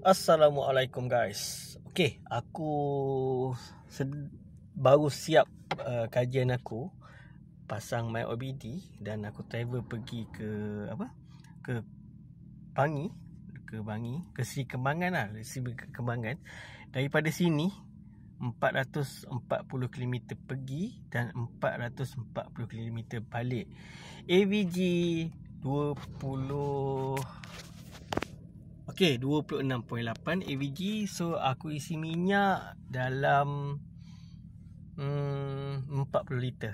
Assalamualaikum guys. Okay, aku baru siap kajian aku pasang my OBD dan aku travel pergi ke ke Bangi, ke Seri Kembangan lah, Seri Kembangan. Daripada sini 440 km pergi dan 440 km balik. AVG 26.8 AVG. So aku isi minyak dalam 40 liter.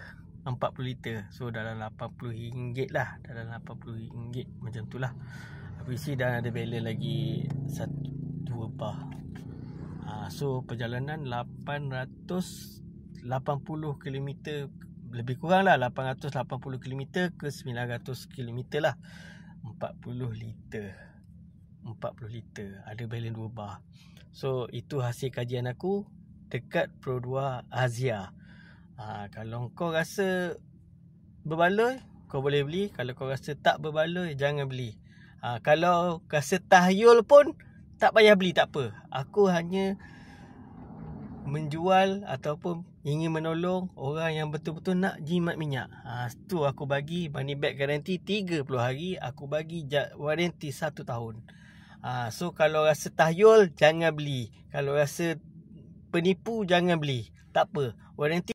So dalam RM80 lah, dalam RM80 macam tu lah. Aku isi dan ada balance lagi 2 bar. So perjalanan 880 km, lebih kurang lah 880 km ke 900 km lah. 40 liter, ada balance 2 bar. So itu hasil kajian aku dekat Pro 2 Azia. Kalau kau rasa berbaloi, kau boleh beli. Kalau kau rasa tak berbaloi, jangan beli. Kalau rasa tahyul pun tak payah beli, tak apa. Aku hanya menjual ataupun ingin menolong orang yang betul-betul nak jimat minyak. Tu aku bagi money back guarantee 30 hari. Aku bagi warranty 1 tahun. So kalau rasa tahyul, jangan beli. Kalau rasa penipu, jangan beli. Tak apa, warranty